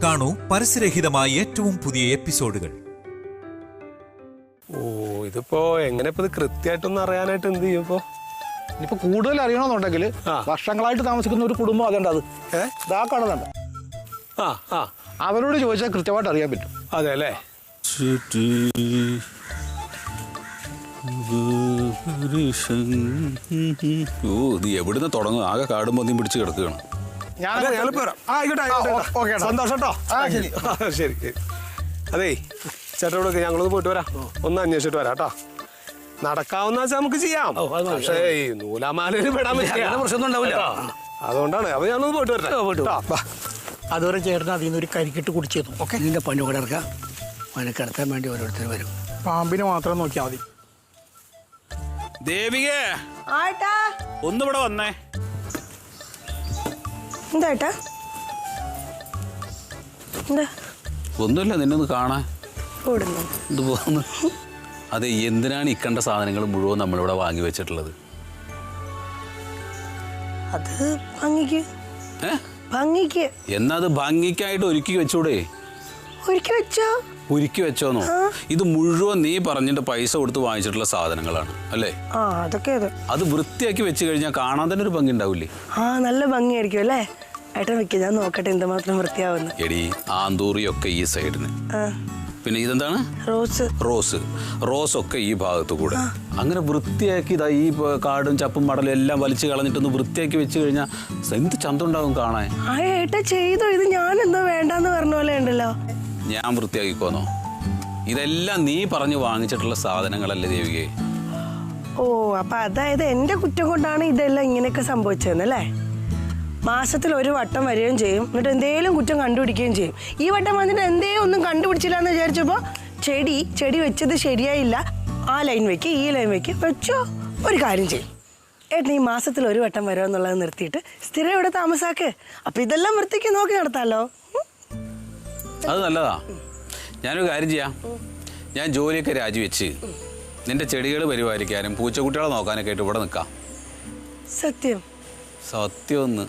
കാണൂ പരസ്യരഹിതമായ ഏറ്റവും പുതിയ എപ്പിസോഡുകൾ. ഓ, ഇതിപ്പോ എങ്ങനെ ഇപ്പൊ കൃത്യമായിട്ടൊന്നും അറിയാനായിട്ട് എന്ത് ചെയ്യും ഇപ്പൊ? ഇനിയിപ്പോ കൂടുതൽ അറിയണമെന്നുണ്ടെങ്കിൽ വർഷങ്ങളായിട്ട് താമസിക്കുന്ന ഒരു കുടുംബം അതേണ്ട അത് ഇതാ കാണുന്നുണ്ട്. അവരോട് ചോദിച്ചാൽ കൃത്യമായിട്ട് അറിയാൻ പറ്റും. അതെ അല്ലേ? ഓ, നീ എവിടുന്ന് തുടങ്ങും? ആകെ കാടും പന്നിയും പിടിച്ച് കിടക്കുകയാണ്. സന്തോഷം കേട്ടോ. ശരി. അതേ ചേട്ടനോടൊക്കെ ഞങ്ങളൊന്ന് പോയിട്ട് വരാം, ഒന്ന് അന്വേഷിച്ചിട്ട് വരാം കേട്ടോ. നടക്കാവുന്ന വെച്ചാൽ നമുക്ക് ചെയ്യാം. പക്ഷേ നൂലാമാലയിൽ പെടാൻ പറ്റില്ല, പ്രശ്നമൊന്നും ഉണ്ടാവില്ല. അതുകൊണ്ടാണ് അപ്പൊ ഞാനൊന്ന് പോയിട്ട് വരാം. അതുവരെ ചേട്ടൻ അതിൽ നിന്ന് ഒരു കരിക്കിട്ട് കുടിച്ചു ഓക്കെ. ഇതിന്റെ പഞ്ഞു കൂടെ ഇറക്കാം. അവനെ കിടത്താൻ വേണ്ടി ഓരോരുത്തർ വരും. പാമ്പിനെ മാത്രം നോക്കിയാൽ മതി. ദേവികേ, ഒന്നിവിടെ വന്നേ. എന്താ ഒന്നുമില്ല, നിന്നൊന്ന് കാണാൻ. ഇത് പോന്ന്. അതെ, എന്തിനാണ് ഇക്കണ്ട സാധനങ്ങൾ മുഴുവൻ നമ്മളിവിടെ വാങ്ങി വെച്ചിട്ടുള്ളത്? അത് ഭംഗിക്ക്. എന്നാ അത് ഭംഗിക്കായിട്ട് ഒരുക്കി വെച്ചൂടെ? ഒരുക്കി വെച്ചോന്നോ? ഇത് മുഴുവൻ നീ പറഞ്ഞിട്ട് പൈസ കൊടുത്ത് വാങ്ങിച്ചിട്ടുള്ള സാധനങ്ങളാണ് അല്ലേ? അത് വൃത്തിയാക്കി വെച്ച് കഴിഞ്ഞാൽ കാണാൻ തന്നെ ഒരു ഭംഗി ഉണ്ടാവില്ലേ? നല്ല ഭംഗിയായിരിക്കും അല്ലേ? ഏട്ടൻ വെക്ക, ഞാൻ നോക്കട്ടെ എന്തുമാത്രം വൃത്തിയാവുന്നു. എടി, ആന്തൂറിയൊക്കെ ഈ സൈഡിന്, പിന്നെ ഇതെന്താണ്? റോസ് ഒക്കെ ഈ ഭാഗത്ത് കൂടെ. അങ്ങനെ വൃത്തിയാക്കി ഇതാ ഈ കാടും ചപ്പും മടലും എല്ലാം വലിച്ചു കളഞ്ഞിട്ടൊന്ന് വൃത്തിയാക്കി വെച്ച് കഴിഞ്ഞാൽ എന്ത് ചന്തമുണ്ടാവും കാണാൻ. ചെയ്തോ ഇത്? ഞാൻ എന്തോ വേണ്ടെന്ന് പറഞ്ഞ പോലെ ഉണ്ടല്ലോ. ഞാൻ വൃത്തിയാക്കിക്കോന്നോ? ഇതെല്ലാം നീ പറഞ്ഞു വാങ്ങിച്ചിട്ടുള്ള സാധനങ്ങളല്ലേ ദേവികേ? ഓ, അപ്പൊ അതായത് എന്റെ കുറ്റം കൊണ്ടാണ് ഇതെല്ലാം ഇങ്ങനെയൊക്കെ സംഭവിച്ചതെന്നല്ലേ? മാസത്തിൽ ഒരു വട്ടം വരികയും ചെയ്യും, എന്നിട്ട് എന്തേലും കുറ്റം കണ്ടുപിടിക്കുകയും ചെയ്യും. ഈ വട്ടം വന്നിട്ട് എന്തേലും ഒന്നും കണ്ടുപിടിച്ചില്ല എന്ന് വിചാരിച്ചപ്പോ ചെടി വെച്ചത് ശരിയായില്ല, ആ ലൈൻ വെക്ക് ഈ ലൈൻ വെച്ചോ. ഒരു കാര്യം ചെയ്യും ഏട്ടൻ, ഈ മാസത്തിൽ ഒരു വട്ടം വരുമെന്നുള്ളത് നിർത്തിയിട്ട് സ്ഥിരം ഇവിടെ താമസാക്ക്. അപ്പൊ ഇതെല്ലാം വൃത്തിക്ക് നോക്കി നടത്താലോ. അത് നല്ലതാ. ഞാനൊരു കാര്യം ചെയ്യാം, ഞാൻ ജോലിയൊക്കെ രാജിവെച്ച് നിന്റെ ചെടികൾ പരിപാലിക്കാനും പൂച്ചക്കുട്ടികളെ നോക്കാനൊക്കെ ആയിട്ട് ഇവിടെ നിൽക്കാം. സത്യം ഒന്ന്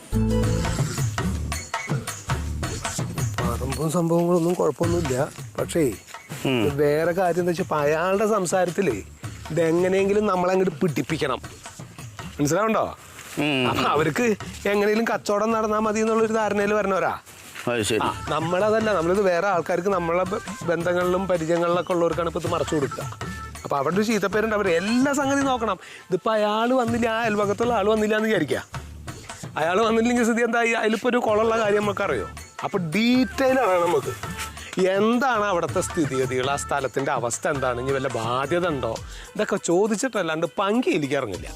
പറമ്പും സംഭവങ്ങളൊന്നും കുഴപ്പമൊന്നുമില്ല. പക്ഷേ വേറെ കാര്യം എന്താ വെച്ചാൽ അയാളുടെ സംസാരത്തില് ഇതെങ്ങനെയെങ്കിലും നമ്മളങ്ങോട്ട് പിടിപ്പിക്കണം, മനസ്സിലാവുണ്ടോ? അപ്പൊ അവർക്ക് എങ്ങനെയും കച്ചവടം നടന്നാൽ മതി എന്നുള്ളൊരു ധാരണയിൽ വരണവരാ. നമ്മളതല്ല, നമ്മളിത് വേറെ ആൾക്കാർക്ക് നമ്മളെ ബന്ധങ്ങളിലും പരിചയങ്ങളിലൊക്കെ ഉള്ളവർക്കാണ് ഇപ്പൊ ഇത് മറച്ചു കൊടുക്കുക. അപ്പൊ അവരുടെ ഒരു ചീത്തപ്പേരുണ്ട്. അവർ എല്ലാ സംഗതി നോക്കണം. ഇതിപ്പോ അയാൾ വന്നില്ല, ആ അയൽവകത്തുള്ള ആൾ വന്നില്ല എന്ന് വിചാരിക്കുക. അയാൾ വന്നില്ലെങ്കിൽ സ്ഥിതി എന്താ? അതിലിപ്പോ ഒരു കുളമുള്ള കാര്യം നമുക്കറിയോ? അപ്പൊ ഡീറ്റെയിൽ ആണ് നമുക്ക് എന്താണ് അവിടുത്തെ സ്ഥിതിഗതികൾ, ആ സ്ഥലത്തിന്റെ അവസ്ഥ എന്താണ്, ഇനി വല്ല ബാധ്യത ഉണ്ടോ, ഇതൊക്കെ ചോദിച്ചിട്ടല്ലാണ്ട് പങ്കിയിലേക്ക് ഇറങ്ങില്ല.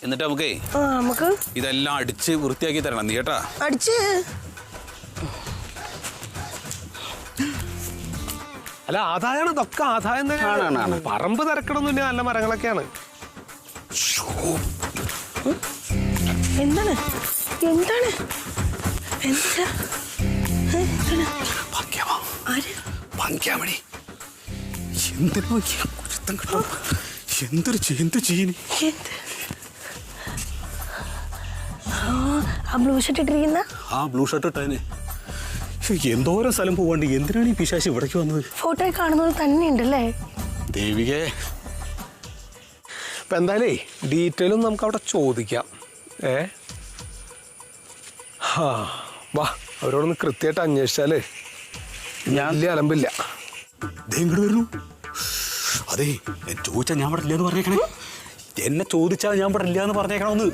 എന്നിട്ട് നമുക്കേ ഇതെല്ലാം അടിച്ച് വൃത്തിയാക്കി തരണം നീ കേട്ടാ. അല്ല, ആദായമാണ് ഇതൊക്കെ, ആദായം തന്നെയാണ്. പറമ്പ് തിരക്കണമൊന്നുമില്ല, നല്ല മരങ്ങളൊക്കെയാണ്. എന്താണ് ബ്ലൂ ഷർട്ട് ഇട്ടേനെ. എന്തോരം സ്ഥലം പോവാണ്ട് എന്തിനാണ് ഈ പിശാച് ഇവിടേക്ക് വന്നത്? ഫോട്ടോ കാണുന്നത് തന്നെയുണ്ടല്ലേ ദേവികേ? ഇപ്പൊ എന്തായാലേ ഡീറ്റെയിലും നമുക്ക് അവിടെ ചോദിക്കാം. വാ, അവരോടൊന്ന് കൃത്യമായിട്ട് അന്വേഷിച്ചാലേ വലിയ അലമ്പില്ല. ഇങ്ങോട്ട് വരുന്നു. അതെ, ചോദിച്ചാൽ ഞാൻ ഇവിടെ ഇല്ലാന്ന് പറഞ്ഞേക്കണേ. എന്നെ ചോദിച്ചാൽ ഞാൻ ഇവിടെ ഇല്ലാന്ന് പറഞ്ഞേക്കണമെന്ന്.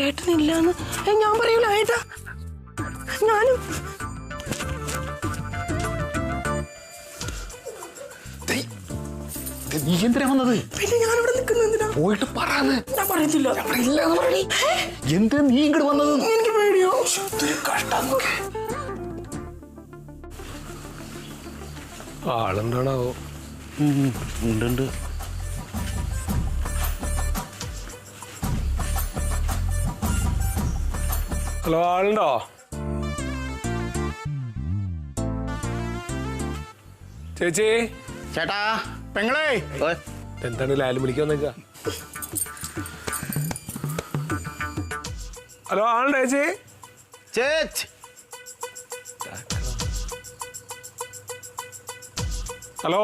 ഏട്ടനില്ലാന്ന് ഞാൻ പറയൂല ഏട്ടാ. ഞാനും നീ എന്തിനാ വന്നത്? പിന്നെ ഞാനിവിടെ നിൽക്കുന്ന പോയിട്ട് പറയാന്ന്. ഞാൻ പറയത്തില്ല. എന്തിനാ നീ ഇങ്ങോട്ട് വന്നത്? എനിക്ക് പേടിയോ? ആളുണ്ടാണാവോ? ഉണ്ട്. ഹലോ, ആളുണ്ടോ? ചേച്ചി, ചേട്ടാ, പെങ്ങളെ എന്താണ് ലാലും വിളിക്കാൻ നിൽക്കുക? ഹലോ, ആളുടെ ചേച്ചി. ഹലോ,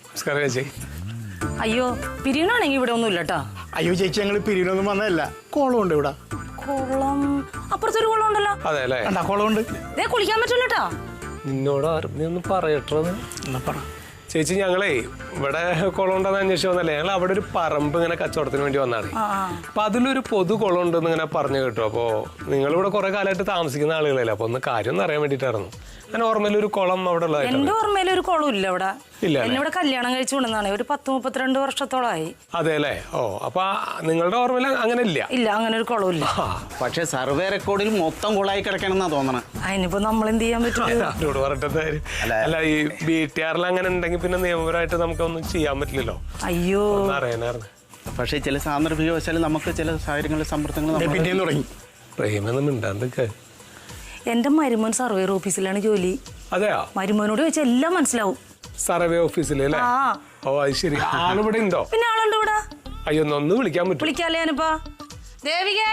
നമസ്കാരം ചേച്ചി. അയ്യോ പിരിയണാണെങ്കി ഇവിടെ ഒന്നും ഇല്ലട്ടാ. അയ്യോ ചേച്ചി, ഞങ്ങൾ പിരിവിനൊന്നും വന്നതല്ല. കോളമുണ്ട് ഇവിടെ. കുളം അപ്പുറത്തൊരു കുളം ഉണ്ടല്ലോ. അതെ അല്ലേ? കോളമുണ്ട്. ദേ കുളിക്കാൻ പറ്റൂലട്ടാ. നിന്നോട് നീ ഒന്ന് പറയട്ടോ. എന്നാ പറ ചേച്ചി, ഞങ്ങളേ ഇവിടെ കുളം ഉണ്ടെന്ന് അന്വേഷിച്ച് വന്നല്ലേ. ഞങ്ങൾ അവിടെ ഒരു പറമ്പ് ഇങ്ങനെ കച്ചവടത്തിന് വേണ്ടി വന്നാണ്. അപ്പൊ അതിലൊരു പൊതു കുളം ഉണ്ടെന്ന് ഇങ്ങനെ പറഞ്ഞു കേട്ടു. അപ്പോ നിങ്ങളിവിടെ കുറെ കാലമായിട്ട് താമസിക്കുന്ന ആളുകളല്ലേ, അപ്പൊ ഒന്ന് കാര്യം ഒന്ന് അറിയാൻ വേണ്ടിട്ടായിരുന്നു. ഞാൻ ഓർമ്മയിൽ ഒരു കുളം അവിടെ ഉള്ളതായിട്ട്. എന്റെ ഓർമ്മയിൽ ഒരു കുളം ഇല്ല ഇവിടെ. എന്നെ ഇവിടെ കല്യാണം കഴിച്ചു കൊണ്ടുവന്നാണ്. ഒരു 10-32 വർഷത്തോളമായി. അതെ അല്ലേ? ഓ, അപ്പൊ നിങ്ങളുടെ ഓർമ്മയിൽ അങ്ങനെ ഇല്ല? ഇല്ല, അങ്ങനെ ഒരു കുളം ഇല്ല. പക്ഷെ സർവേ റെക്കോർഡിൽ മൊത്തം കുളമായി കിടക്കണമെന്നാ തോന്നണേ. അതിനിപ്പോ നമ്മൾ എന്ത് ചെയ്യാൻ പറ്റും? എന്നോട് പറഞ്ഞിട്ട് അല്ല, ഈ BTR അങ്ങനെ ഉണ്ടെങ്കിൽ പിന്നെ നിയമപരമായിട്ട് നമുക്കൊന്നും ചെയ്യാൻ പറ്റില്ലല്ലോ. അയ്യോ, അറിയാനായിരുന്നു. പക്ഷെ ചില സാന്ദർഭികവശാൽ നമുക്ക് ചില സാഹചര്യങ്ങളിൽ സമ്മർദ്ദങ്ങൾ പിന്നെയും തുടങ്ങി. പ്രേമൊന്നും മിണ്ടാണ്ടൊക്കെ. എന്റെ മരുമോൻ സർവേർ ഓഫീസിലാണ് ജോലി. അതെയോ? മരുമോനോട് ചോദിച്ചാൽ എല്ലാം മനസ്സിലാവും. സർവേ ഓഫീസിലല്ലേ? ഓ, അത് ശരി. ആളിവിടെ ഉണ്ടോ? പിന്നെ ആളുണ്ട് ഇവിടെ. അയ്യോ, ഒന്ന് വിളിക്കാൻ പറ്റും? വിളിക്കാല്ലേ ഞാനിപ്പോ. ദേവികേ,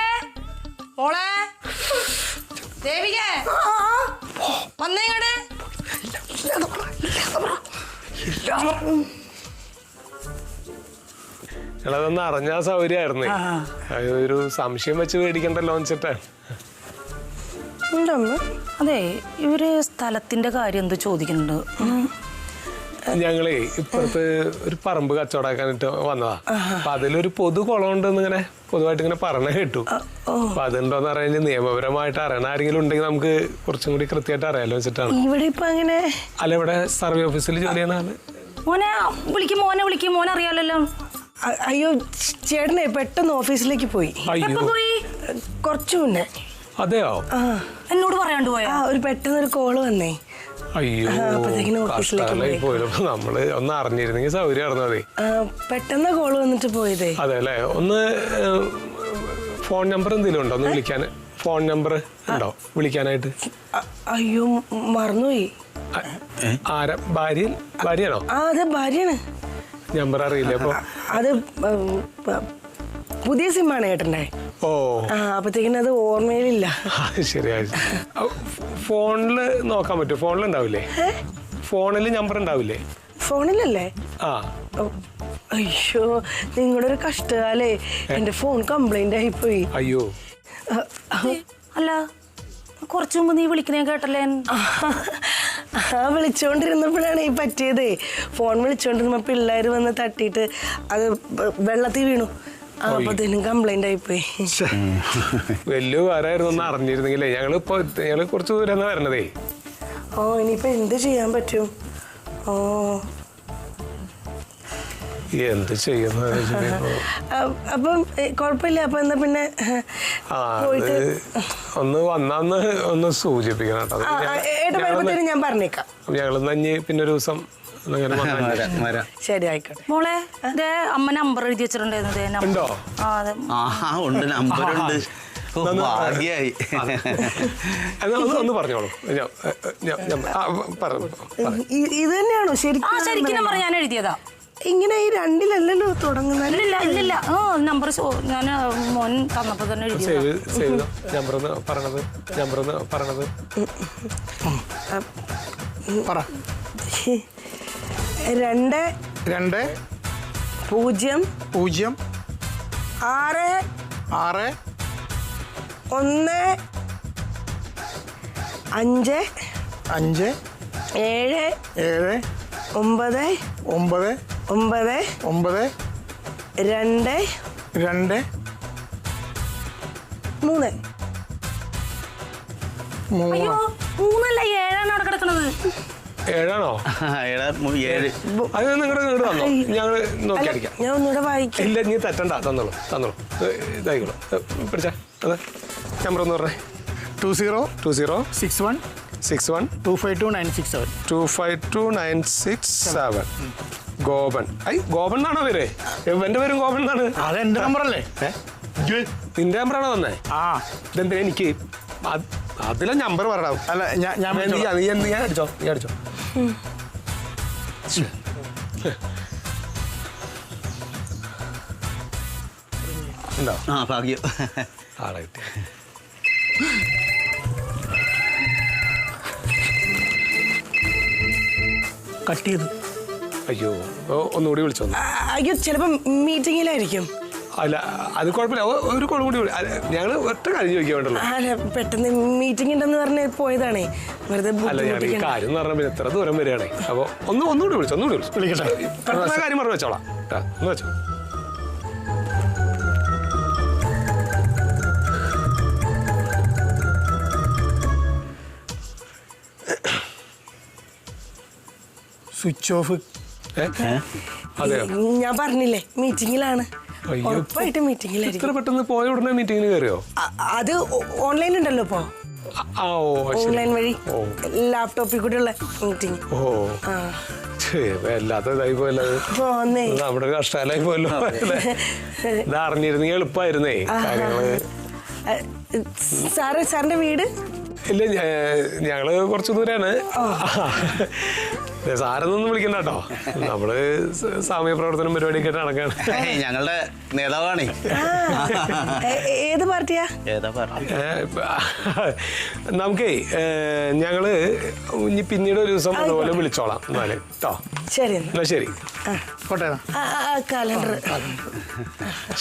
മോളെ ദേവികേ, വന്നേ ഇങ്ങട്. ഞങ്ങളതൊന്ന് അറിഞ്ഞാ സൗകര്യമായിരുന്നു. ഒരു സംശയം വെച്ച് മേടിക്കണ്ടല്ലോ വെച്ചിട്ട്. അതെ, ഇവര് സ്ഥലത്തിന്റെ കാര്യം എന്തോ ചോദിക്കുന്നുണ്ട്. ഞങ്ങളേ ഇപ്പുറത്ത് ഒരു പറമ്പ് കച്ചവടാക്കാനായിട്ട് വന്നതാ. അപ്പൊ അതിലൊരു പൊതു കുളം ഉണ്ടെന്ന് ഇങ്ങനെ പൊതുവായിട്ട് ഇങ്ങനെ പറഞ്ഞു കേട്ടു. അപ്പൊ അതുണ്ടോന്ന് അറിയാൻ നിയമപരമായിട്ട് അറിയണ ആരെങ്കിലും ഉണ്ടെങ്കിൽ നമുക്ക് കുറച്ചും കൂടി കൃത്യമായിട്ട് അറിയാലോ വെച്ചിട്ടാണ്. ഇവിടെ ഇപ്പൊ അങ്ങനെ അല്ല, ഇവിടെ സർവേ ഓഫീസിൽ ജോലി ചെയ്യുന്ന ആള്. മോനെ വിളിക്കും. മോനെ അറിയാലല്ലോ. അയ്യോ ചേട്ടനെ പെട്ടെന്ന് ഓഫീസിലേക്ക് പോയി. അയ്യോ, കുറച്ചു മുന്നേ. അതെയോ? എന്നോട് പറയാണ്ട് പോയാ? ഒരു പെട്ടെന്നൊരു കോള് വന്നേ. അയ്യോ, കഷ്ടാലായി പോയല്ലോ. നമ്മള് ഒന്ന് അറിഞ്ഞിരുന്നെങ്കിൽ സൗകര്യമായിരുന്നു. അതെ, പെട്ടെന്ന് കോള് വന്നിട്ട് പോയതേ. അതെ അല്ലേ? ഒന്ന് ഫോൺ നമ്പർ എന്തെങ്കിലും ഉണ്ടോ ഒന്ന് വിളിക്കാൻ? ഫോൺ നമ്പർ ഉണ്ടോ വിളിക്കാനായിട്ട്? അയ്യോ മറന്നുപോയി. ആരാ? ഭാര്യയാണോ? അതെ, ഭാര്യയാണ്. നമ്പർ അറിയില്ല. അപ്പൊ അത് പുതിയ സിമ്മാണ് ഏട്ടൻ്റെ. ഓ, അപ്പത്തേക്കിനും അത് ഓർമ്മയിലില്ല. ശരിയായി. ഫോണില് നോക്കാൻ പറ്റും? ഫോണിൽ ഉണ്ടാവില്ലേ? ഫോണിൽ നമ്പർ ഉണ്ടാവില്ലേ? ഫോണിലല്ലേ? ആ. അയ്യോ, നിങ്ങളുടെ ഒരു കഷ്ടകാലേ. എന്റെ ഫോൺ കംപ്ലൈന്റ് ആയിപ്പോയി. അയ്യോ, അല്ല, കുറച്ചു മുമ്പ് നീ വിളിക്കുന്നേ കേട്ടല്ലേ? വിളിച്ചോണ്ടിരുന്നപ്പോഴാണ് ഈ പറ്റിയതേ. ഫോൺ വിളിച്ചോണ്ടിരുന്നപ്പോ പിള്ളേര് വന്ന് തട്ടിയിട്ട് അത് വെള്ളത്തിൽ വീണു. അപ്പത്തേനും കംപ്ലൈന്റ് ആയിപ്പോയി. വലിയ കാരായിരുന്നു. ഒന്ന് അറിഞ്ഞിരുന്നെങ്കിലേ. ഞങ്ങള് കുറച്ച് ദൂരം വരണതേ. ഓ, ഇനിയിപ്പോ എന്ത് ചെയ്യാൻ പറ്റും? ഓ, എന്ത് ചെയ്യുന്ന അപ്പം കുഴപ്പമില്ല. അപ്പൊ എന്താ പിന്നെ പോയിട്ട് ഒന്ന് വന്നാന്ന് ഒന്ന് സൂചിപ്പിക്കണം കേട്ടോ. ഏട്ടാ വരുമ്പോഴത്തേനും ഞാൻ പറഞ്ഞേക്കാം. ഞങ്ങൾ നഞ്ഞ് പിന്നെ ഒരു ദിവസം ശരി, ആയിക്കോട്ടെ. മോളെ, അമ്മ നമ്പർ എഴുതി വെച്ചിട്ടുണ്ടായിരുന്നു. ഉണ്ടോ? ഉണ്ട്, നമ്പറുണ്ട്. ഭാഗ്യായി. ഒന്ന് പറഞ്ഞോളൂ. ഇത് തന്നെയാണോ ശരിക്കും നമ്പർ? ഞാൻ എഴുതിയതാ. ഇങ്ങനെ ഈ രണ്ടിലല്ലല്ലോ തുടങ്ങുന്നത്. ഇല്ല. നമ്പർ ഞാൻ മോൻ തന്നപ്പോ തന്നെ എഴുതിയതാ. നമ്പർ പറഞ്ഞത് പറ. 2 2 0 0 6 6 1 5 5 7 7 9 9 9 9 2 2 3. അയ്യോ, 3 അല്ല 7 അവിടെ കിടക്കണത്. 7ആണോ? 7 അത് നിങ്ങളുടെ ഇങ്ങോട്ട് തന്നോ? ഞങ്ങൾ നോക്കിയടിക്കാം. ഞാൻ ഒന്നുകൂടെ വായിക്കാം. ഇല്ല, നീ തെറ്റണ്ട. തന്നോളൂ. ഇതായിക്കോളൂ. പിടിച്ചാ. അതെ, നമ്പർ ഒന്ന് പറഞ്ഞേ. 20 61 61 252 967 252 967. ഗോപൻ. ഗോപൻ എന്നാണോ പേര്? എന്റെ പേരും ഗോപൻ എന്നാണ്. അതെന്റെ നമ്പറല്ലേ? നിന്റെ നമ്പറാണോ തന്നെ? ആ, ഇതെന്തിനാ എനിക്ക്? അതിലെ നമ്പർ പറയണം. അല്ല ഞാൻ നീ അടിച്ചോ. ഉണ്ടോ? ആ ഭാഗ്യം. ആളായിട്ട് കട്ട് ചെയ്തു. അയ്യോ ഒന്നുകൂടി വിളിച്ചോ. അയ്യോ ചിലപ്പോ മീറ്റിങ്ങിലായിരിക്കും. അല്ല അത് കുഴപ്പമില്ല, ഒരു കോളും കൂടി ഞങ്ങൾ ഒറ്റ കാര്യം ചോദിക്കാൻ വേണ്ടല്ലോ. അല്ല പെട്ടെന്ന് മീറ്റിംഗ് ഉണ്ടെന്ന് പറഞ്ഞ് പോയതാണേ, വെറുതെ അല്ല ഞാൻ ഈ കാര്യം എന്ന് പറഞ്ഞാൽ പിന്നെ എത്ര ദൂരം വരികയാണേ. അപ്പോൾ ഒന്നുകൂടി വിളിക്കട്ടെ. കാര്യം പറഞ്ഞു വെച്ചോളാം കേട്ടാ, ഒന്ന് വെച്ചോ. Switch off. അതെയോ? ഞാൻ പറഞ്ഞില്ലേ മീറ്റിങ്ങിലാണ്. അയ്യോ, ഉറപ്പായിട്ട് മീറ്റിങ്ങിലായിരിക്കും. ഇത്ര പെട്ടെന്ന് പോയ ഉടനെ മീറ്റിങ്ങിന് കയറിയോ? അത് ഓൺലൈൻ ഉണ്ടല്ലോ ഇപ്പോ, ഓൺലൈൻ വഴി ലാപ്ടോപ്പിൽ കൂടെയുള്ള മീറ്റിംഗ്. വല്ലാത്ത ഇതായി പോയല്ലോ, നമ്മുടെ കഷ്ടാലായി പോയല്ലോ. ഇത് അറിഞ്ഞിരുന്നെങ്കിൽ എളുപ്പമായിരുന്നേ കാര്യങ്ങള്. സാറിന്റെ വീട്? ഇല്ല ഞങ്ങള് കുറച്ച് ദൂരാണ്. സാരൊന്നും വിളിക്കണ്ട കേട്ടോ, നമ്മള് സാമൂഹ്യ പ്രവർത്തനം പരിപാടിയൊക്കെ നടക്കാണ്. ഞങ്ങളുടെ നേതാവാണേ. ഏത് പാർട്ടിയാ? നമുക്കേ ഞങ്ങള് ഇനി പിന്നീട് ഒരു ദിവസം അതുപോലെ വിളിച്ചോളാം എന്നാല് കേട്ടോ. ശരി എന്നാ ശരി. കാലണ്ടർ.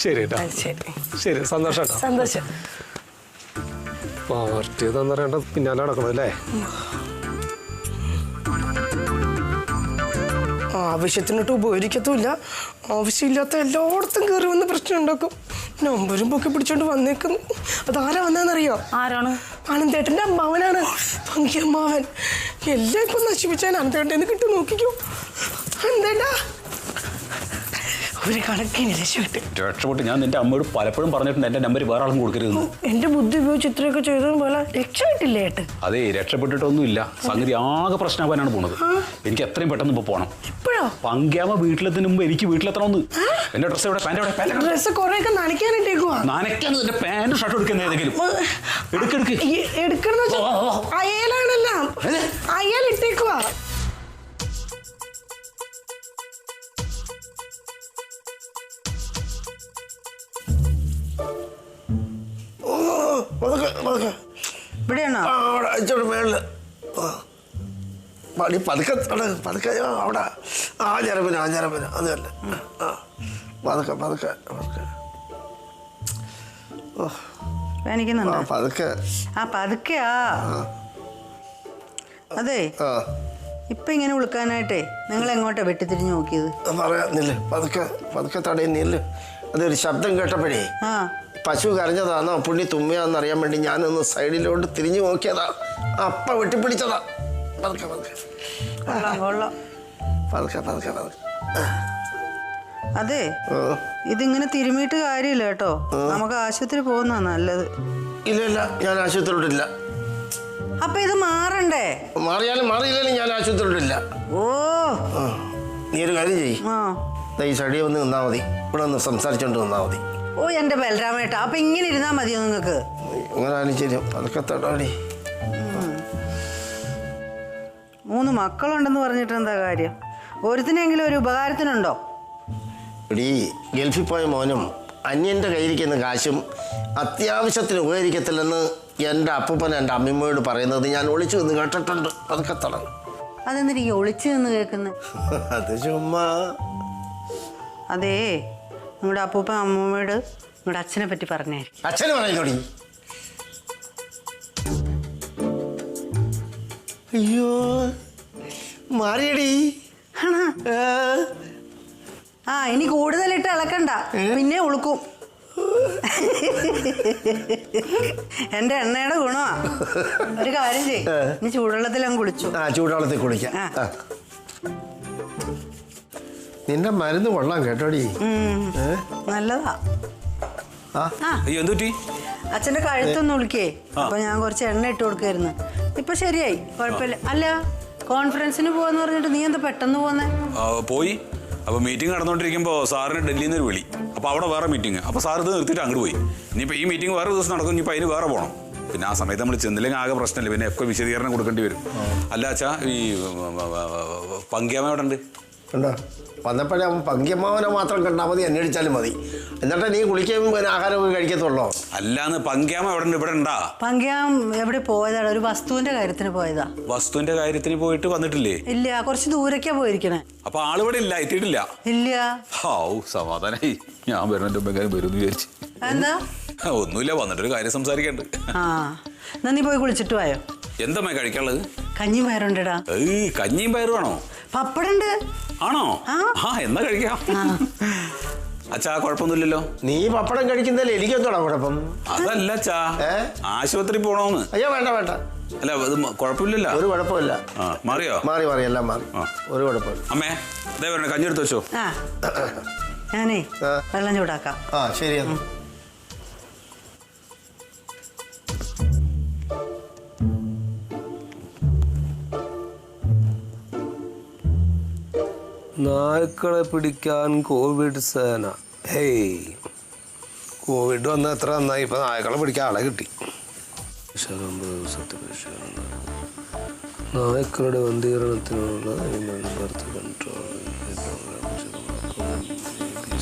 ശരി കേട്ടോ. ശരി, സന്തോഷം കേട്ടോ. സന്തോഷം. പാർട്ടി എന്താ പറയണ്ട, പിന്നാലെ നടക്കണം അല്ലേ? ആവശ്യത്തിനിട്ട് ഉപകരിക്കത്തുമില്ല, ആവശ്യമില്ലാത്ത എല്ലായിടത്തും കയറി വന്ന് പ്രശ്നം ഉണ്ടാക്കും. നമ്പരും പൊക്കി പിടിച്ചോണ്ട് വന്നേക്കുന്നു. അതാരാ വന്നതെന്നറിയോ? ആരാണ്? അനന്തേട്ടന്റെ അമ്മാവനാണ്, ഭംഗി അമ്മാവൻ. എല്ലാം ഇപ്പൊ നശിപ്പിച്ചാൽ അനന്തേട്ടന്ന് കിട്ടും, നോക്കിക്കോ. അനന്തേട്ടാ ഒരു കണക്കിന് രക്ഷപ്പെട്ട്. ഞാൻ നിന്റെ അമ്മയോട് പലപ്പോഴും പറഞ്ഞിട്ടുണ്ട് എന്റെ നമ്പർ വേറെ ആളും കൊടുക്കരുതെന്ന്. എന്റെ ബുദ്ധി ഉപയോഗിച്ച് ഇത്രയൊക്കെ ചെയ്തത് പോലെ രക്ഷപ്പെട്ടില്ലേ ഏട്ട്? അതെ, രക്ഷപ്പെട്ടിട്ടൊന്നുമില്ല. സംഗതി ആകെ പ്രശ്നമാവാനാണ് പോണത്. എനിക്ക് എത്രയും പെട്ടെന്ന് ഇപ്പൊ പോണം. ഇപ്പോഴോ? പങ്കാമ വീട്ടിലെത്തിന് മുമ്പ് എനിക്ക് വീട്ടിലെത്തണമെന്ന്. എന്റെ ഡ്രസ്സ് എവിടെ? പാന്റ് ഡ്രസ്സ് കൊറേയൊക്കെ നനയ്ക്കാനിട്ടേക്കുവാ. നനയ്ക്കാൻ എന്റെ പാന്റ് ഷർട്ട് എടുക്കുന്ന ഏതെങ്കിലും എടുക്കണെന്ന് വെച്ചാൽ അയലാണല്ലോ, അയൽ ഇട്ടേക്കുവാ. ഇവിടെയാണോ? മേളില് പതുക്കെ പതുക്കെ അവിടെ ആ ഞരമ്പന അത് തന്നെ. പതുക്കെ പതുക്കെ പതുക്കെ വേനിക്കുന്നുണ്ടോ? പതുക്കെ. ആ പതുക്കെയാ. അതെ, ഇപ്പൊ ഇങ്ങനെ വിളിക്കാനായിട്ടേ നിങ്ങൾ എങ്ങോട്ടാ വെട്ടിത്തിരിഞ്ഞു നോക്കിയത്? പറയാന്നില്ലേ, പതുക്കെ പതുക്കെ തടയുന്നില്ലേ. അതൊരു ശബ്ദം കേട്ടപ്പോഴേ പശു കരഞ്ഞതാണോ പുള്ളി തുമ്മിയാന്ന് അറിയാൻ വേണ്ടി ഞാനൊന്ന് സൈഡിലോട്ട് തിരിഞ്ഞു നോക്കിയതാ, അപ്പ വെട്ടിപ്പിടിച്ചതാ. പതുക്കെ പതുക്കെ പതുക്കെ പതുക്കെ പതുക്കെ. അതെ, ഇതിങ്ങനെ തിരുമിയിട്ട് കാര്യമില്ല കേട്ടോ, നമുക്ക് ആശുപത്രി പോകുന്ന നല്ലത്. ഇല്ല ഞാൻ ആശുപത്രിയിലില്ല. അപ്പൊ ഇത് മാറണ്ടേ? മാറിയാലും മാറിയില്ലാലും ഞാൻ ആശുപത്രിയിലില്ല. ഓ, നീ ഒരു കാര്യം ചെയ്യ്, ഈ സൈഡിൽ വന്ന് നിന്നാ മതി, ഇവിടെ ഒന്ന് സംസാരിച്ചോണ്ട് നിന്നാ മതി. ഓ എന്റെ ബലരാമേട്ട, അപ്പൊ ഇങ്ങനെ ഇരുന്നാ മതിയോ നിങ്ങക്ക്? അങ്ങനെ ആലും ശരി, അതൊക്കെ തടാടി. 3 മക്കളുണ്ടെന്ന് പറഞ്ഞിട്ട് എന്താ കാര്യം? ഒരുത്തിനെങ്കിലും ഒരു ഉപകാരത്തിനുണ്ടോ? എടീ, ഗൾഫിൽ പോയ മോനും അന്യൻ്റെ കയ്യിരിക്കുന്ന കാശും അത്യാവശ്യത്തിന് ഉപകരിക്കത്തില്ലെന്ന് എൻ്റെ അപ്പൂപ്പൻ എൻ്റെ അമ്മിമ്മയോട് പറയുന്നത് ഞാൻ ഒളിച്ചു നിന്ന് കേട്ടിട്ടുണ്ട്. അതൊക്കെ തടണം. അതെന്തിനാ ഈ ഒളിച്ചു നിന്ന് കേൾക്കുന്നത്? അത് ചുമ്മാ. അതേ, നിങ്ങളുടെ അപ്പൂപ്പൻ അമ്മൂമ്മയോട് നിങ്ങളുടെ അച്ഛനെ പറ്റി പറഞ്ഞായിരിക്കും. അച്ഛന് പറയുന്നോടി. അയ്യോ മാറിയടി. ആ, ഇനി കൂടുതലിട്ട് ഇളക്കണ്ട, പിന്നെ ഉളുക്കും. എന്റെ എണ്ണയുടെ ഗുണമാ. ഒരു കാര്യം ചെയ്യ്, ഇനി ചൂടുവെള്ളത്തിൽ അങ്ങ് കുളിച്ചു. ചൂടുവെള്ളത്തിൽ കുളിക്കാം. നിന്റെ മരുന്ന് കൊള്ളാം കേട്ടോടി, നല്ലതാ. എന്തുപറ്റി? അച്ഛന്റെ കഴുത്തൊന്ന് ഉളുക്കേ, അപ്പൊ ഞാൻ കുറച്ച് എണ്ണ ഇട്ട് കൊടുക്കായിരുന്നു. ഇപ്പൊ ശരിയായി, കുഴപ്പമില്ല. അല്ല, കോൺഫറൻസിന് പോവാന്ന് പറഞ്ഞിട്ട് നീ എന്താ പെട്ടെന്ന് പോന്നെ? പോയി. അപ്പൊ മീറ്റിംഗ് നടന്നുകൊണ്ടിരിക്കുമ്പോ സാറിന് ഡൽഹിയിൽ നിന്ന് ഒരു വിളി. അപ്പൊ അവിടെ വേറെ മീറ്റിംഗ്. അപ്പൊ സാർ ഇത് നിർത്തിയിട്ട് അങ്ങോട്ട് പോയി. ഇനിയിപ്പോ ഈ മീറ്റിംഗ് വേറെ ദിവസം നടക്കും, ഇനിയിപ്പോ അതിന് വേറെ പോകണം. പിന്നെ ആ സമയത്ത് നമ്മൾ ചെന്നില്ലെങ്കിൽ ആകെ പ്രശ്നമില്ല, പിന്നെ ഒക്കെ വിശദീകരണം കൊടുക്കേണ്ടി വരും. അല്ല അച്ഛാ, ഈ പങ്കിയാമ എവിടെ ഉണ്ട്? ഉണ്ടോ? വന്നപ്പോഴേ അവൻ പങ്കിയമ്മാവനെ മാത്രം കണ്ടാൽ മതി, എന്നെ അടിച്ചാലും മതി. എന്നിട്ട് നീ കുളിക്കുകയും പിന്നെ ആഹാരമൊക്കെ കഴിക്കത്തുള്ളോ? അല്ലാന്ന് പങ്കിയാമ എവിടെ ഉണ്ട്? ഇവിടെ ഉണ്ടാ? പങ്കിയാം എവിടെ പോയതാണ്? ഒരു വസ്തുവിന്റെ കാര്യത്തിന് പോയതാ. വസ്തുവിന്റെ കാര്യത്തിന് പോയിട്ട് വന്നിട്ടില്ലേ? ഇല്ല, കുറച്ച് ദൂരേക്കാ പോയിരിക്കണേ. അപ്പൊ ആളിവിടെ ഇല്ല, എത്തിയിട്ടില്ല? ഇല്ല. സമാധാനായി. ഞാൻ വരുന്നതിന്റെ മുമ്പ് കാര്യം വരുമെന്ന് വിചാരിച്ചു. എന്താ? ഒന്നുമില്ല, വന്നിട്ടൊരു കാര്യം സംസാരിക്കണ്ട്. ആ, എന്നാ നീ പോയി കുളിച്ചിട്ട് പോയോ? എന്താ കഴിക്കാനുള്ളത്? കഞ്ഞിയും പയറുണ്ടടാ. കഞ്ഞിയും പയറും ആണോ? പപ്പടുണ്ട്. ആണോ? ആ, എന്നാ കഴിക്കാം. അച്ഛാ, കുഴപ്പമൊന്നുമില്ലല്ലോ. നീ പപ്പടം കഴിക്കുന്നതിൽ എനിക്കെന്തോടാ കുഴപ്പം? അതല്ല അച്ഛാ, ആശുപത്രി പോണോന്ന്. അയ്യോ, വേണ്ട വേണ്ട. അല്ല, അത് കുഴപ്പമില്ലല്ലോ. ഒരു കുഴപ്പമില്ല. മാറിയോ? മാറി എല്ലാം മാറി. ഒരു കുഴപ്പമില്ല. അമ്മേ, അതേ പറഞ്ഞ കഞ്ഞി എടുത്ത് വെച്ചോ. ഞാനേ വെള്ളം ചൂടാക്കാം. ശരി. നായ്ക്കളെ പിടിക്കാൻ കോവിഡ് സേന. ഹേയ്, കോവിഡ് വന്ന എത്ര നന്നായി. ഇപ്പൊ നായ്ക്കളെ പിടിക്കാൻ ആളെ കിട്ടി. 50 ദിവസത്തെ നായ്ക്കളുടെ വന്ധീകരണത്തിനുള്ള ബർത്ത് കൺട്രോൾ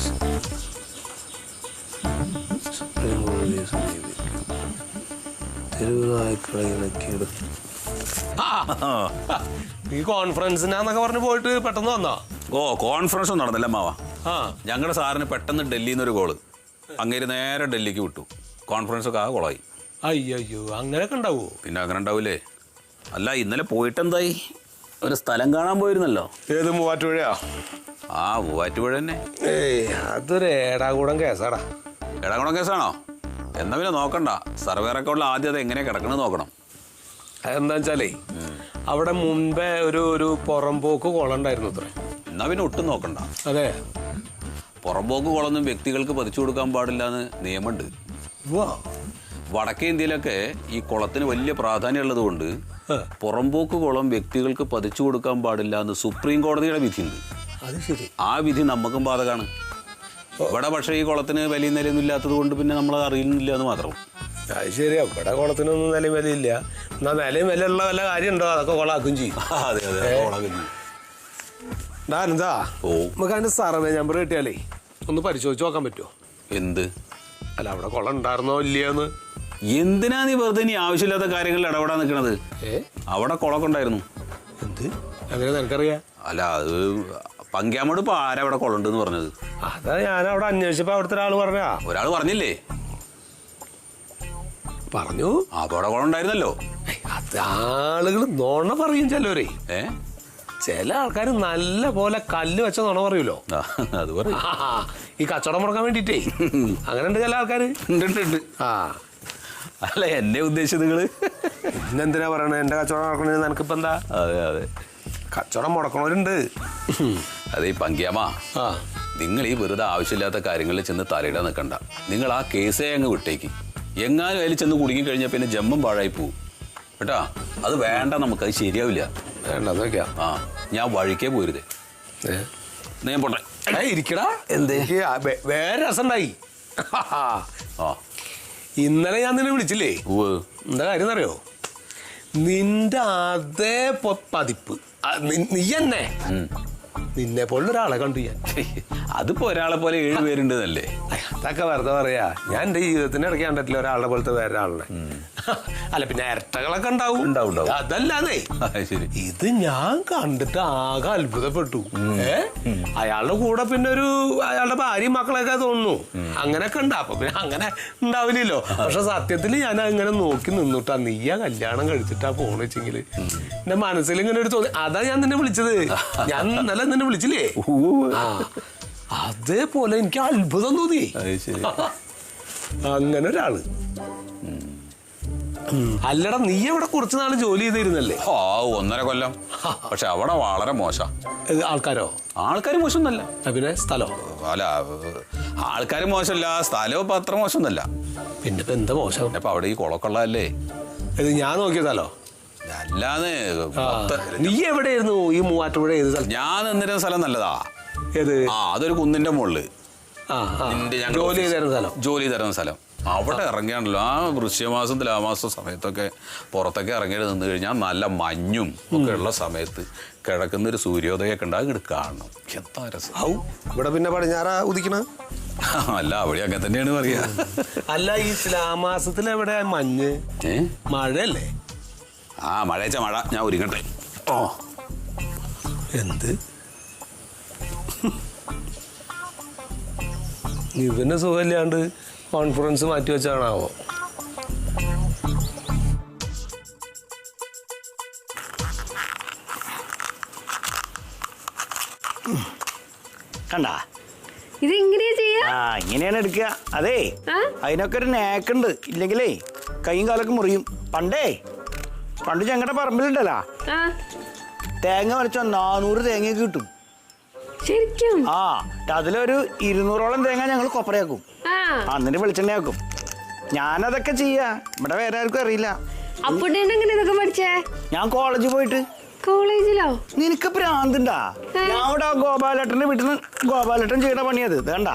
സുപ്രീം കോടതിയെ സമീപിക്കും. തെരുവ് നായ്ക്കളെ ഇണക്കിയെടുത്തു. ഈ കോൺഫറൻസിനാന്നൊക്കെ പറഞ്ഞ് പോയിട്ട് പെട്ടെന്ന് വന്നോ? കോൺഫറൻസ് ഒന്നും നടന്നില്ല മാവാ. ഞങ്ങളുടെ സാറിന് പെട്ടെന്ന് ഡൽഹിയിൽ നിന്നൊരു കോള്. അങ്ങേര് നേരെ ഡൽഹിക്ക് വിട്ടു. കോൺഫറൻസ് ഒക്കെ ആ കോളായി. അയ്യോ, അങ്ങനെയൊക്കെ ഉണ്ടാവോ? പിന്നെ അങ്ങനെ ഉണ്ടാവൂലേ. അല്ല, ഇന്നലെ പോയിട്ടെന്തായി? ഒരു സ്ഥലം കാണാൻ പോയിരുന്നല്ലോ. ഏത്, മൂവാറ്റുപുഴയാ? മൂവാറ്റുപുഴ തന്നെ. അതൊരു ഏടാകൂടം കേസാടാ. ഏടാകൂടം കേസാണോ? എന്നാ പിന്നെ നോക്കണ്ട. സർവേ റെക്കോർഡിൽ ആദ്യം അത് എങ്ങനെയാ കിടക്കണമെന്ന് നോക്കണം. അതെന്താ വെച്ചാലേ, അവിടെ മുമ്പേ ഒരു പുറംപോക്ക് കുളം ഉണ്ടായിരുന്നു അത്രേ. എന്നാ പിന്നെ ഒട്ടും നോക്കണ്ട. അതെ, പുറംപോക്ക് കുളമൊന്നും വ്യക്തികൾക്ക് പതിച്ചു കൊടുക്കാൻ പാടില്ല എന്ന് നിയമമുണ്ട്. വടക്കേ ഇന്ത്യയിലൊക്കെ ഈ കുളത്തിന് വലിയ പ്രാധാന്യം ഉള്ളത് കൊണ്ട് പുറംപോക്ക് കുളം വ്യക്തികൾക്ക് പതിച്ചു കൊടുക്കാൻ പാടില്ല എന്ന് സുപ്രീം കോടതിയുടെ വിധിയുണ്ട്. അത് ശരി. ആ വിധി നമുക്കും ബാധകമാണ്. ഇവിടെ പക്ഷേ ഈ കുളത്തിന് വലിയ നിലയൊന്നും ഇല്ലാത്തത് കൊണ്ട് പിന്നെ നമ്മളത് അറിയുന്നില്ല എന്ന് മാത്രം. അത് ശരിയാ, ഇവിടെ കുളത്തിനൊന്നും നിലയും വിലയില്ല. എന്നാ നിലയും വിലയുള്ള വല്ല കാര്യമുണ്ടോ? അതൊക്കെ കുളാക്കും ചെയ്യും. അതെ അതെ, കുളാക്കും ചെയ്യും. എന്താ നമുക്ക് അതിന്റെ സർവേ നമ്പർ കിട്ടിയാലേ ഒന്ന് പരിശോധിച്ച് നോക്കാൻ പറ്റുമോ? എന്ത്? അല്ല, അവിടെ കുളം ഉണ്ടായിരുന്നോ ഇല്ലയോന്ന്. എന്തിനാ നീ വെറുതെ നീ ആവശ്യമില്ലാത്ത കാര്യങ്ങളിൽ ഇടപെടാൻ നിൽക്കണത്? അവിടെ കുളമൊക്കെ ഉണ്ടായിരുന്നു. എന്ത്? അങ്ങനെ നിനക്കറിയാം? അല്ല, അത് പങ്കിയാമോട് ഇപ്പൊ ആരാ അവിടെ കുളമുണ്ടെന്ന് പറഞ്ഞത്? അതാ ഞാൻ അവിടെ അന്വേഷിച്ചപ്പോ അവിടുത്തെ ഒരാൾ പറഞ്ഞാ. ഒരാൾ പറഞ്ഞില്ലേ? പറഞ്ഞു. അപ്പൊ അവിടെ കുളം ഉണ്ടായിരുന്നല്ലോ. അത് ആളുകൾ നുണ പറയും ചിലവരെ. ചില ആൾക്കാർ നല്ല പോലെ കല്ല് വെച്ച നുണ പറയൂലോ. അത് പറയും. ഈ കച്ചവടം മുടക്കാൻ വേണ്ടിട്ടേ. അങ്ങനെ ഉണ്ട് ചില ആൾക്കാർ. ഉണ്ട്. അല്ല, എന്നെ ഉദ്ദേശിച്ചത് നിങ്ങള് പിന്നെന്തിനാ പറയണേ? എന്റെ കച്ചവടം നടക്കണേന്ന് നിനക്കിപ്പോ എന്താ? അതെ, കച്ചവടം മുടക്കണവരുണ്ട്. അതെ, ഈ പങ്കിയാമ, നിങ്ങൾ ഈ വെറുതെ ആവശ്യമില്ലാത്ത കാര്യങ്ങളിൽ ചെന്ന് തലയിടാൻ നിൽക്കണ്ട. നിങ്ങൾ ആ കേസേ അങ്ങ് വിട്ടേക്ക്. എങ്ങാനും അതിൽ ചെന്ന് കുടുങ്ങി കഴിഞ്ഞാൽ പിന്നെ ജമ്മം പാഴായി പോവും കേട്ടാ. അത് വേണ്ട, നമുക്ക് അത് ശരിയാവില്ല. വേണ്ട. ഞാൻ വഴിക്കേ പോരുതേ. ഞാൻ പോട്ടെ. ഇരിക്കടാ. എന്തേ? വേറെ രസമുണ്ടായി. ഇന്നലെ ഞാൻ നിന്നെ വിളിച്ചില്ലേ? എന്താ കാര്യം അറിയോ? നിന്റെ അതേ പതിപ്പ് നീ തന്നെ. നിന്നെ പോലുള്ള ഒരാളെ കണ്ടു ഞാൻ. അതിപ്പോ ഒരാളെ പോലെ 7 പേരുണ്ടെന്നല്ലേ? അതൊക്കെ വെറുതെ പറയാ. ഞാൻ എന്റെ ജീവിതത്തിന് ഇടയ്ക്ക് കണ്ടിട്ടില്ല ഒരാളുടെ പോലത്തെ വേറൊരാളിനെ. അല്ല, പിന്നെ ഇരട്ടകളൊക്കെ ഉണ്ടാവും. അതല്ലാതെ ഇത് ഞാൻ കണ്ടിട്ട് ആകെ അത്ഭുതപ്പെട്ടു. അയാളുടെ കൂടെ പിന്നെ അയാളുടെ ഭാര്യയും മക്കളൊക്കെ തോന്നുന്നു. അങ്ങനെയൊക്കെ ഉണ്ട്. അപ്പൊ പിന്നെ അങ്ങനെ ഉണ്ടാവില്ലല്ലോ. പക്ഷെ സത്യത്തിൽ ഞാൻ അങ്ങനെ നോക്കി നിന്നിട്ടാ നീയാ കല്യാണം കഴിച്ചിട്ടാ പോണെന്ന് വെച്ചെങ്കില് എന്റെ മനസ്സിൽ ഇങ്ങനെ ഒരു തോന്നി. അതാ ഞാൻ നിന്നെ വിളിച്ചത്. ഞാൻ ഇന്നലെ നിന്നെ വിളിച്ചില്ലേ? അതേപോലെ എനിക്ക് അത്ഭുതം തോന്നി. അങ്ങനെ ഒരാള്. അല്ലടാ, നീ അവിടെ കുറച്ച് നാൾ ജോലി ചെയ്തിരുന്നല്ലേ? 1.5 കൊല്ലം. പക്ഷെ അവിടെ വളരെ മോശം. ആൾക്കാരോ? ആൾക്കാർ മോശമൊന്നല്ല. പിന്നെ സ്ഥലോ? അല്ല, ആൾക്കാർ മോശമല്ല, സ്ഥലവും ഇപ്പൊ അത്ര മോശമൊന്നുമല്ല. പിന്നെ ഇപ്പൊ എന്താ മോശം? അപ്പൊ അവിടെ ഈ കുളക്കൊള്ളല്ലേ? ഇത് ഞാൻ നോക്കിയതാലോ? അല്ലാതെ നീ എവിടെയായിരുന്നു? ഈ മൂവാറ്റുപുഴ ഏത് സ്ഥലം? ഞാൻ നിന്നിരുന്ന സ്ഥലം നല്ലതാ. ഏത്? അതൊരു കുന്നിന്റെ മുകളില് ജോലി ചെയ്തിരുന്ന സ്ഥലം. ജോലി തരുന്ന സ്ഥലം. അവിടെ ഇറങ്ങിയാണല്ലോ ആ വൃശ്യമാസം തുലാമാസം സമയത്തൊക്കെ പുറത്തൊക്കെ ഇറങ്ങിയിട്ട് നിന്ന് കഴിഞ്ഞാൽ നല്ല മഞ്ഞും ഒക്കെ ഉള്ള സമയത്ത് കിഴക്കുന്ന ഒരു സൂര്യോദയമൊക്കെ ഉണ്ടാകും ഇങ്ങോട്ട് കാണണം. എന്താ രസം. ഇവിടെ പിന്നെ പടിഞ്ഞാറ ഉദിക്കണ അല്ല അവിടെ അങ്ങനെ തന്നെയാണ് പറയാ. അല്ല ഈ തുലാമാസത്തിൽ എവിടെ മഞ്ഞ്? മഴയല്ലേ? ആ മഴയച്ച മഴ. ഞാൻ ഒരുങ്ങട്ടെ. ഓ എന്ത് ഇവന് സുഖമില്ലാണ്ട് കോൺഫറൻസ് മാറ്റി വെച്ചാണാവോ? കണ്ടാ ഇത് എങ്ങനെയാ ചെയ്യാ? ആ ഇങ്ങനെയാണ് എടുക്കുക. അതേ അതിനൊക്കെ ഒരു നേക്കുണ്ട്, ഇല്ലെങ്കിലേ കൈയും കാലൊക്കെ മുറിയും. പണ്ട് ഞങ്ങളുടെ പറമ്പിലുണ്ടല്ലോ തേങ്ങ വലിച്ച 400 തേങ്ങയൊക്കെ കിട്ടും. ശരിക്കും? ആ അതിലൊരു 200ഓളം തേങ്ങ ഞങ്ങൾ കൊപ്പറയാക്കും, എന്നിട്ട് വെളിച്ചെണ്ണയാക്കും. ഞാനതൊക്കെ ചെയ്യാ, ഇവിടെ വേറെ ആർക്കും അറിയില്ല. അപ്പുണ്ണിയെങ്ങനെ ഇതൊക്കെ പഠിച്ചേ? ഞാൻ കോളേജിൽ പോയിട്ട്. കോളേജിലോ? നിനക്ക് ഭ്രാന്തുണ്ടാ? ഞാൻ ഇവിടെ ഗോപാലേട്ടന്റെ വീട്ടിൽ നിന്ന് ഗോപാലേട്ടൻ ചെയ്യണ പണിയത് വേണ്ട.